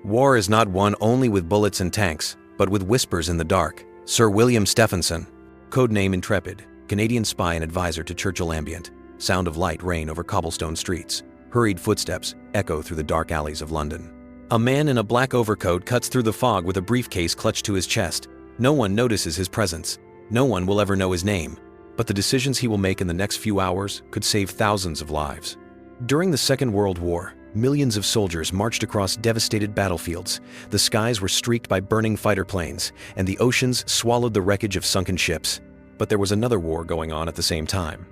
War is not won only with bullets and tanks, but with whispers in the dark. Sir William Stephenson, codename Intrepid, Canadian spy and advisor to Churchill Ambient. Sound of light rain over cobblestone streets. Hurried footsteps echo through the dark alleys of London. A man in a black overcoat cuts through the fog with a briefcase clutched to his chest. No one notices his presence. No one will ever know his name. But the decisions he will make in the next few hours could save thousands of lives. During the Second World War, millions of soldiers marched across devastated battlefields. The skies were streaked by burning fighter planes, and the oceans swallowed the wreckage of sunken ships. But there was another war going on at the same time.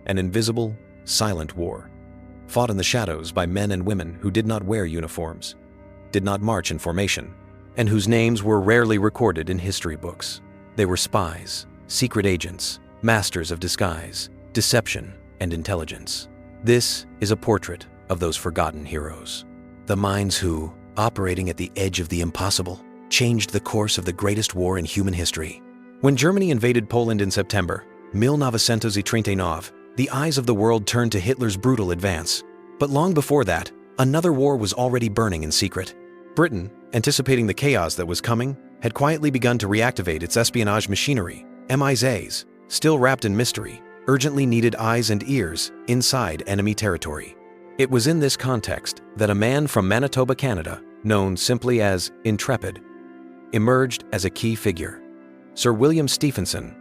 An invisible, silent war, fought in the shadows by men and women who did not wear uniforms, did not march in formation, and whose names were rarely recorded in history books. They were spies, secret agents, masters of disguise, deception, and intelligence. This is a portrait of those forgotten heroes. The minds who, operating at the edge of the impossible, changed the course of the greatest war in human history. When Germany invaded Poland in September, 1939, the eyes of the world turned to Hitler's brutal advance. But long before that, another war was already burning in secret. Britain, anticipating the chaos that was coming, had quietly begun to reactivate its espionage machinery. MI6s, still wrapped in mystery, urgently needed eyes and ears inside enemy territory. It was in this context that a man from Manitoba, Canada, known simply as Intrepid, emerged as a key figure. Sir William Stephenson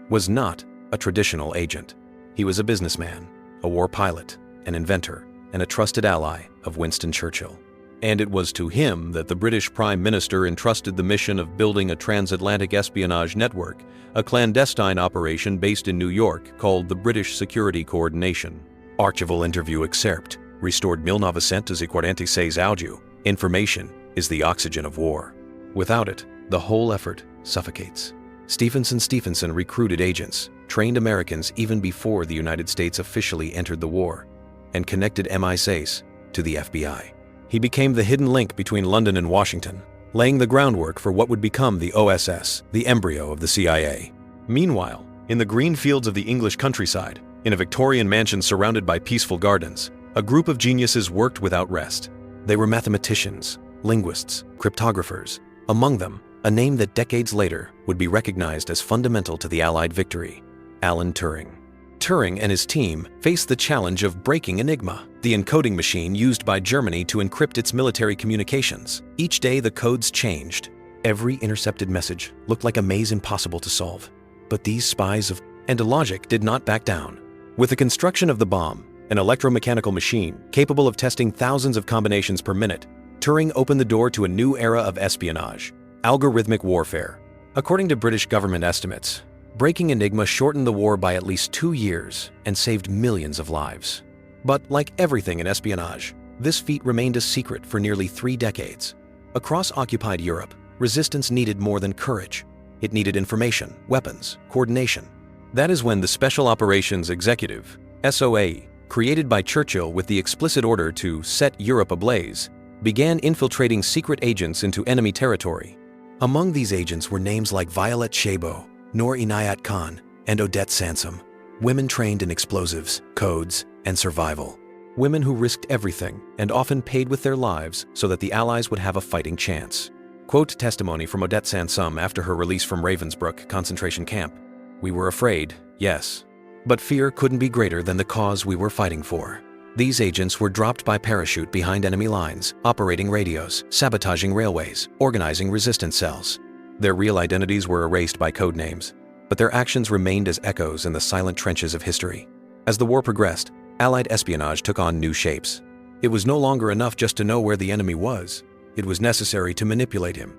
was not a traditional agent. He was a businessman, a war pilot, an inventor, and a trusted ally of Winston Churchill. And it was to him that the British Prime Minister entrusted the mission of building a transatlantic espionage network, a clandestine operation based in New York called the British Security Coordination. Archival interview excerpt, restored 1946 áudio. Information is the oxygen of war. Without it, the whole effort suffocates. Stephenson recruited agents, trained Americans even before the United States officially entered the war, and connected MI6 to the FBI. He became the hidden link between London and Washington, laying the groundwork for what would become the OSS, the embryo of the CIA. Meanwhile, in the green fields of the English countryside, in a Victorian mansion surrounded by peaceful gardens, a group of geniuses worked without rest. They were mathematicians, linguists, cryptographers. Among them, a name that decades later would be recognized as fundamental to the Allied victory: Alan Turing. Turing and his team faced the challenge of breaking Enigma, the encoding machine used by Germany to encrypt its military communications. Each day the codes changed. Every intercepted message looked like a maze impossible to solve. But these spies and logic did not back down. With the construction of the bomb, an electromechanical machine capable of testing thousands of combinations per minute, Turing opened the door to a new era of espionage: algorithmic warfare. According to British government estimates, breaking Enigma shortened the war by at least 2 years and saved millions of lives. But like everything in espionage, this feat remained a secret for nearly 3 decades. Across occupied Europe, resistance needed more than courage. It needed information, weapons, coordination. That is when the Special Operations Executive, SOE, created by Churchill with the explicit order to set Europe ablaze, began infiltrating secret agents into enemy territory. Among these agents were names like Violet Szabo, Noor Inayat Khan, and Odette Sansom, women trained in explosives, codes, and survival. Women who risked everything and often paid with their lives so that the Allies would have a fighting chance. Quote testimony from Odette Sansom after her release from Ravensbrück concentration camp: "We were afraid, yes, but fear couldn't be greater than the cause we were fighting for." These agents were dropped by parachute behind enemy lines, operating radios, sabotaging railways, organizing resistance cells. Their real identities were erased by code names, but their actions remained as echoes in the silent trenches of history. As the war progressed, Allied espionage took on new shapes. It was no longer enough just to know where the enemy was. It was necessary to manipulate him.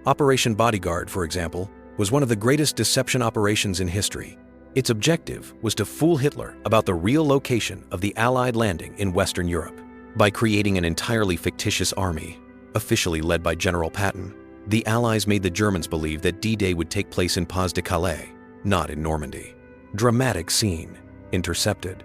Operation Bodyguard, for example, was one of the greatest deception operations in history. Its objective was to fool Hitler about the real location of the Allied landing in Western Europe. By creating an entirely fictitious army, officially led by General Patton, the Allies made the Germans believe that D-Day would take place in Pas-de-Calais, not in Normandy. Dramatic scene. Intercepted.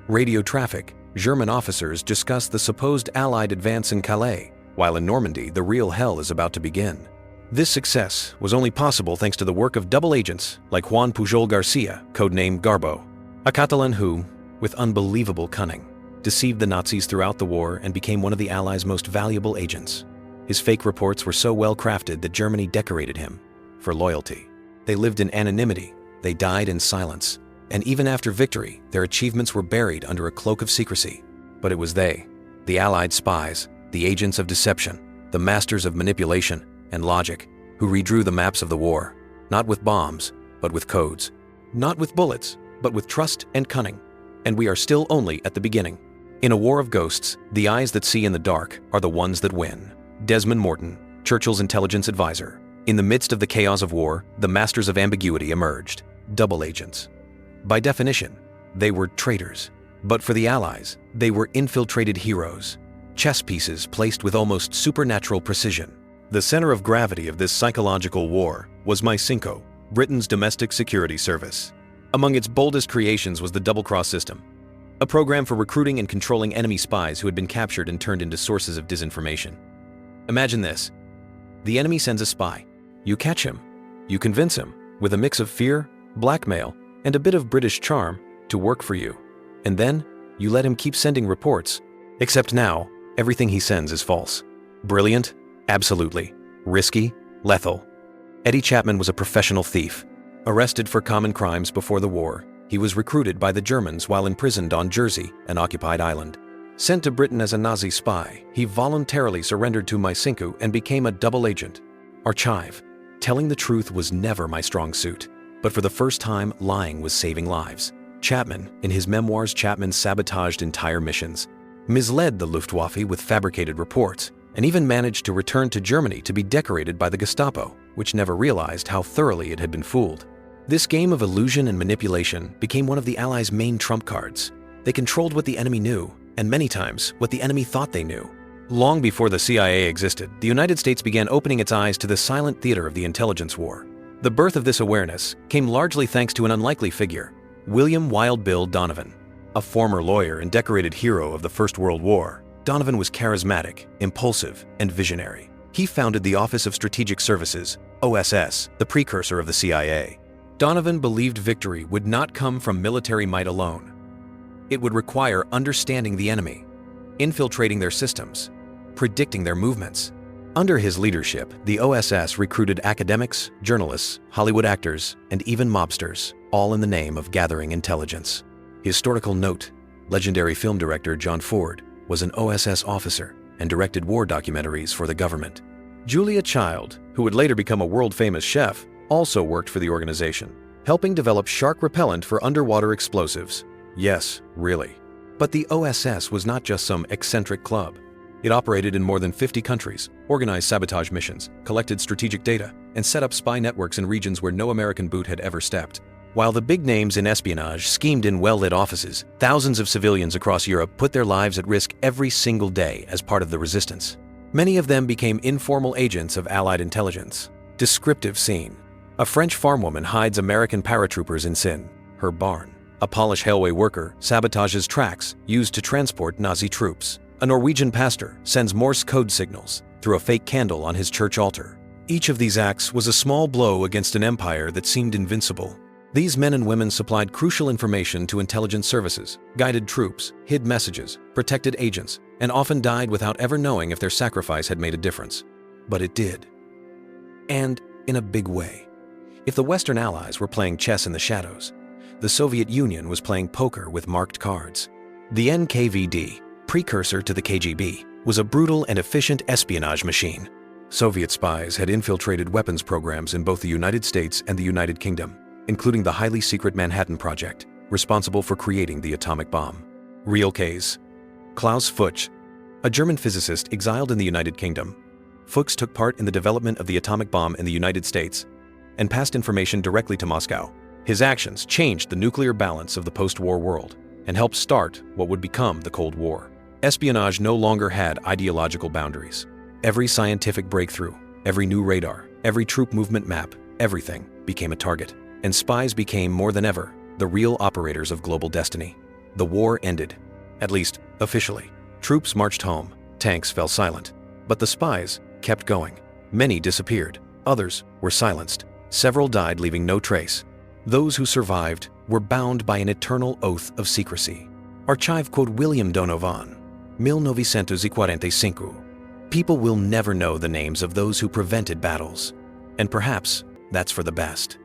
Radio traffic. German officers discuss the supposed Allied advance in Calais, while in Normandy the real hell is about to begin. This success was only possible thanks to the work of double agents like Juan Pujol Garcia, codenamed Garbo, a Catalan who, with unbelievable cunning, deceived the Nazis throughout the war and became one of the Allies' most valuable agents. His fake reports were so well crafted that Germany decorated him for loyalty. They lived in anonymity, they died in silence, and even after victory, their achievements were buried under a cloak of secrecy. But it was they, the Allied spies, the agents of deception, the masters of manipulation and logic, who redrew the maps of the war, not with bombs, but with codes, not with bullets, but with trust and cunning. And we are still only at the beginning. In a war of ghosts, the eyes that see in the dark are the ones that win. Desmond Morton, Churchill's intelligence advisor. In the midst of the chaos of war, the masters of ambiguity emerged, double agents. By definition, they were traitors. But for the Allies, they were infiltrated heroes, chess pieces placed with almost supernatural precision. The center of gravity of this psychological war was MI5, Britain's domestic security service. Among its boldest creations was the double-cross system, a program for recruiting and controlling enemy spies who had been captured and turned into sources of disinformation. Imagine this. The enemy sends a spy. You catch him. You convince him, with a mix of fear, blackmail, and a bit of British charm, to work for you. And then, you let him keep sending reports. Except now, everything he sends is false. Brilliant? Absolutely. Risky? Lethal. Eddie Chapman was a professional thief. Arrested for common crimes before the war, he was recruited by the Germans while imprisoned on Jersey, an occupied island. Sent to Britain as a Nazi spy, he voluntarily surrendered to MI5 and became a double agent. Archive. Telling the truth was never my strong suit. But for the first time, lying was saving lives. Chapman, in his memoirs, Chapman sabotaged entire missions, misled the Luftwaffe with fabricated reports, and even managed to return to Germany to be decorated by the Gestapo, which never realized how thoroughly it had been fooled. This game of illusion and manipulation became one of the Allies' main trump cards. They controlled what the enemy knew, and many times what the enemy thought they knew. Long before the CIA existed, the United States began opening its eyes to the silent theater of the intelligence war. The birth of this awareness came largely thanks to an unlikely figure, William Wild Bill Donovan. A former lawyer and decorated hero of the First World War, Donovan was charismatic, impulsive, and visionary. He founded the Office of Strategic Services, OSS, the precursor of the CIA. Donovan believed victory would not come from military might alone. It would require understanding the enemy, infiltrating their systems, predicting their movements. Under his leadership, the OSS recruited academics, journalists, Hollywood actors, and even mobsters, all in the name of gathering intelligence. Historical note: legendary film director John Ford was an OSS officer and directed war documentaries for the government. Julia Child, who would later become a world-famous chef, also worked for the organization, helping develop shark repellent for underwater explosives. Yes, really. But the OSS was not just some eccentric club. It operated in more than 50 countries, organized sabotage missions, collected strategic data, and set up spy networks in regions where no American boot had ever stepped. While the big names in espionage schemed in well-lit offices, thousands of civilians across Europe put their lives at risk every single day as part of the resistance. Many of them became informal agents of Allied intelligence. Descriptive scene. A French farmwoman hides American paratroopers in her barn. A Polish railway worker sabotages tracks used to transport Nazi troops. A Norwegian pastor sends Morse code signals through a fake candle on his church altar. Each of these acts was a small blow against an empire that seemed invincible. These men and women supplied crucial information to intelligence services, guided troops, hid messages, protected agents, and often died without ever knowing if their sacrifice had made a difference. But it did. And in a big way. If the Western Allies were playing chess in the shadows, the Soviet Union was playing poker with marked cards. The NKVD, precursor to the KGB, was a brutal and efficient espionage machine. Soviet spies had infiltrated weapons programs in both the United States and the United Kingdom, including the highly secret Manhattan Project, responsible for creating the atomic bomb. Real case. Klaus Fuchs, a German physicist exiled in the United Kingdom. Fuchs took part in the development of the atomic bomb in the United States and passed information directly to Moscow. His actions changed the nuclear balance of the post-war world and helped start what would become the Cold War. Espionage no longer had ideological boundaries. Every scientific breakthrough, every new radar, every troop movement map, everything became a target. And spies became more than ever the real operators of global destiny. The war ended, at least officially. Troops marched home, tanks fell silent, but the spies kept going. Many disappeared, others were silenced. Several died, leaving no trace. Those who survived were bound by an eternal oath of secrecy. Archive quote William Donovan, 1945, People will never know the names of those who prevented battles, and perhaps that's for the best.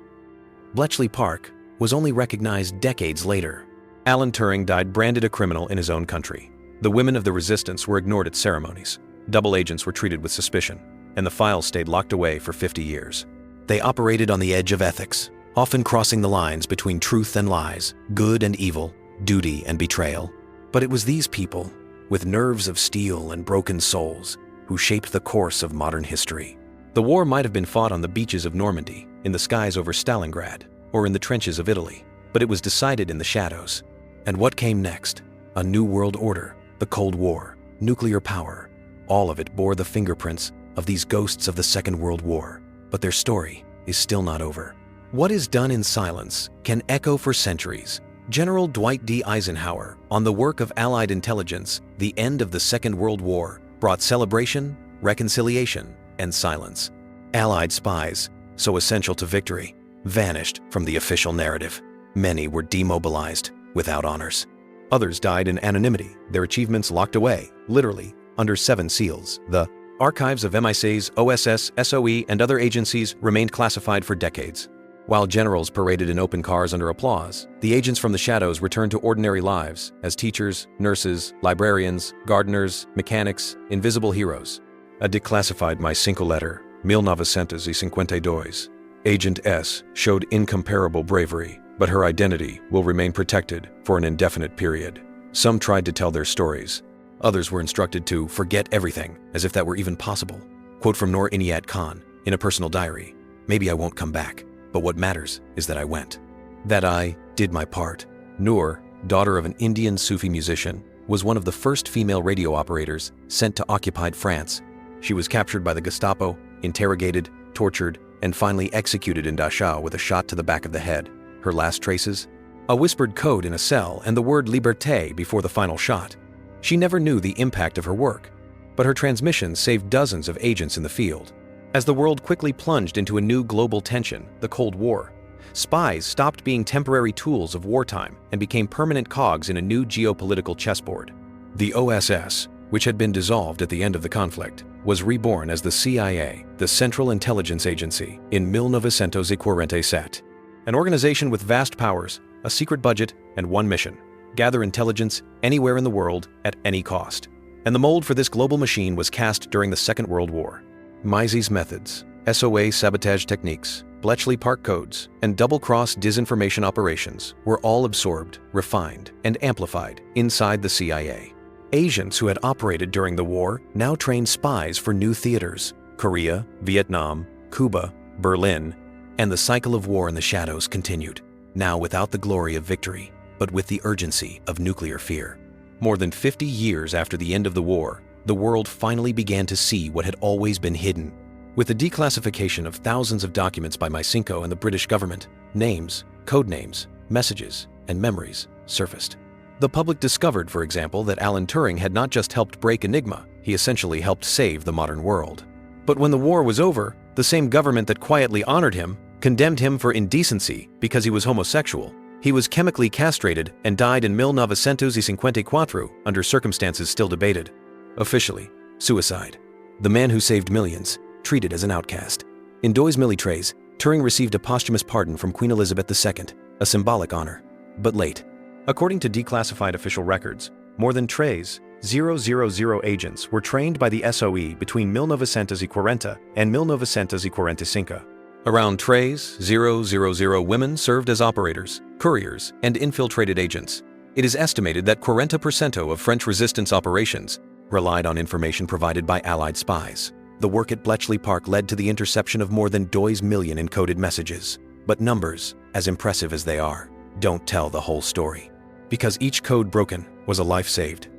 Bletchley Park was only recognized decades later. Alan Turing died branded a criminal in his own country. The women of the resistance were ignored at ceremonies. Double agents were treated with suspicion, and the files stayed locked away for 50 years. They operated on the edge of ethics, often crossing the lines between truth and lies, good and evil, duty and betrayal. But it was these people, with nerves of steel and broken souls, who shaped the course of modern history. The war might have been fought on the beaches of Normandy, in the skies over Stalingrad, or in the trenches of Italy, but it was decided in the shadows. And what came next? A new world order, the Cold War, nuclear power. All of it bore the fingerprints of these ghosts of the Second World War, but their story is still not over. What is done in silence can echo for centuries. General Dwight D. Eisenhower, on the work of Allied intelligence, the end of the Second World War, brought celebration, reconciliation, and silence. Allied spies, so essential to victory, vanished from the official narrative. Many were demobilized without honors. Others died in anonymity, their achievements locked away, literally, under 7 seals. The archives of MI6, OSS, SOE, and other agencies remained classified for decades. While generals paraded in open cars under applause, the agents from the shadows returned to ordinary lives as teachers, nurses, librarians, gardeners, mechanics, invisible heroes. A declassified My-5 letter, 1952. Agent S showed incomparable bravery, but her identity will remain protected for an indefinite period. Some tried to tell their stories. Others were instructed to forget everything, as if that were even possible. Quote from Noor Inayat Khan in a personal diary, "Maybe I won't come back, but what matters is that I went. That I did my part." Noor, daughter of an Indian Sufi musician, was one of the first female radio operators sent to occupied France. She was captured by the Gestapo, interrogated, tortured, and finally executed in Dachau with a shot to the back of the head. Her last traces? A whispered code in a cell and the word liberté before the final shot. She never knew the impact of her work, but her transmission saved dozens of agents in the field. As the world quickly plunged into a new global tension, the Cold War, spies stopped being temporary tools of wartime and became permanent cogs in a new geopolitical chessboard. The OSS, which had been dissolved at the end of the conflict, was reborn as the CIA, the Central Intelligence Agency, in 1947. An organization with vast powers, a secret budget, and one mission: gather intelligence anywhere in the world at any cost. And the mold for this global machine was cast during the Second World War. Mises methods, SOA sabotage techniques, Bletchley Park codes, and double-cross disinformation operations were all absorbed, refined, and amplified inside the CIA. Asians who had operated during the war now trained spies for new theaters: Korea, Vietnam, Cuba, Berlin, and the cycle of war in the shadows continued, now without the glory of victory, but with the urgency of nuclear fear. More than 50 years after the end of the war, the world finally began to see what had always been hidden. With the declassification of thousands of documents by My-5 and the British government, names, code names, messages, and memories surfaced. The public discovered, for example, that Alan Turing had not just helped break Enigma, he essentially helped save the modern world. But when the war was over, the same government that quietly honored him condemned him for indecency because he was homosexual. He was chemically castrated and died in 1954 under circumstances still debated. Officially, suicide. The man who saved millions, treated as an outcast. In Dois Militares, Turing received a posthumous pardon from Queen Elizabeth II, a symbolic honor, but late. According to declassified official records, more than 3,000 agents were trained by the SOE between 1940 and 1945. Around 3,000 women served as operators, couriers, and infiltrated agents. It is estimated that 40% of French resistance operations relied on information provided by Allied spies. The work at Bletchley Park led to the interception of more than 2 million encoded messages. But numbers, as impressive as they are, don't tell the whole story. Because each code broken was a life saved.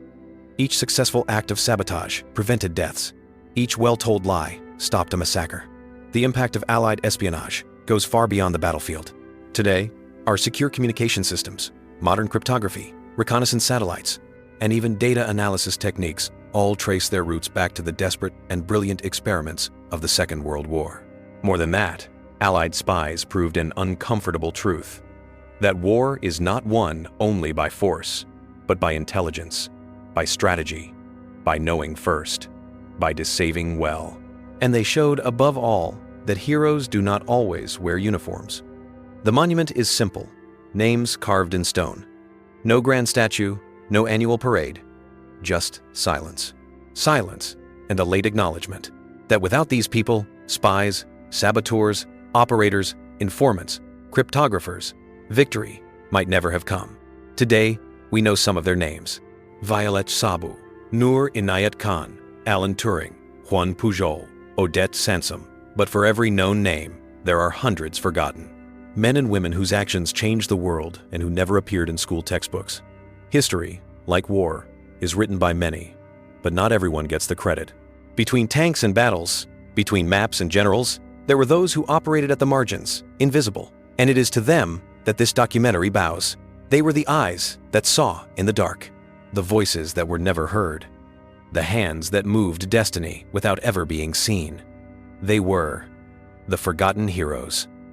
Each successful act of sabotage prevented deaths. Each well-told lie stopped a massacre. The impact of Allied espionage goes far beyond the battlefield. Today, our secure communication systems, modern cryptography, reconnaissance satellites, and even data analysis techniques all trace their roots back to the desperate and brilliant experiments of the Second World War. More than that, Allied spies proved an uncomfortable truth: that war is not won only by force, but by intelligence, by strategy, by knowing first. by deceiving well. And they showed, above all, that heroes do not always wear uniforms. The monument is simple, names carved in stone. No grand statue, no annual parade, just silence. Silence and a late acknowledgement that without these people, spies, saboteurs, operators, informants, cryptographers, victory might never have come. Today, we know some of their names: Violet Sabu, Noor Inayat Khan, Alan Turing, Juan Pujol, Odette Sansom. But for every known name, there are hundreds forgotten. Men and women whose actions changed the world and who never appeared in school textbooks. History, like war, is written by many, but not everyone gets the credit. Between tanks and battles, between maps and generals, there were those who operated at the margins, invisible, and it is to them that this documentary bows. They were the eyes that saw in the dark, the voices that were never heard, the hands that moved destiny without ever being seen. They were the forgotten heroes.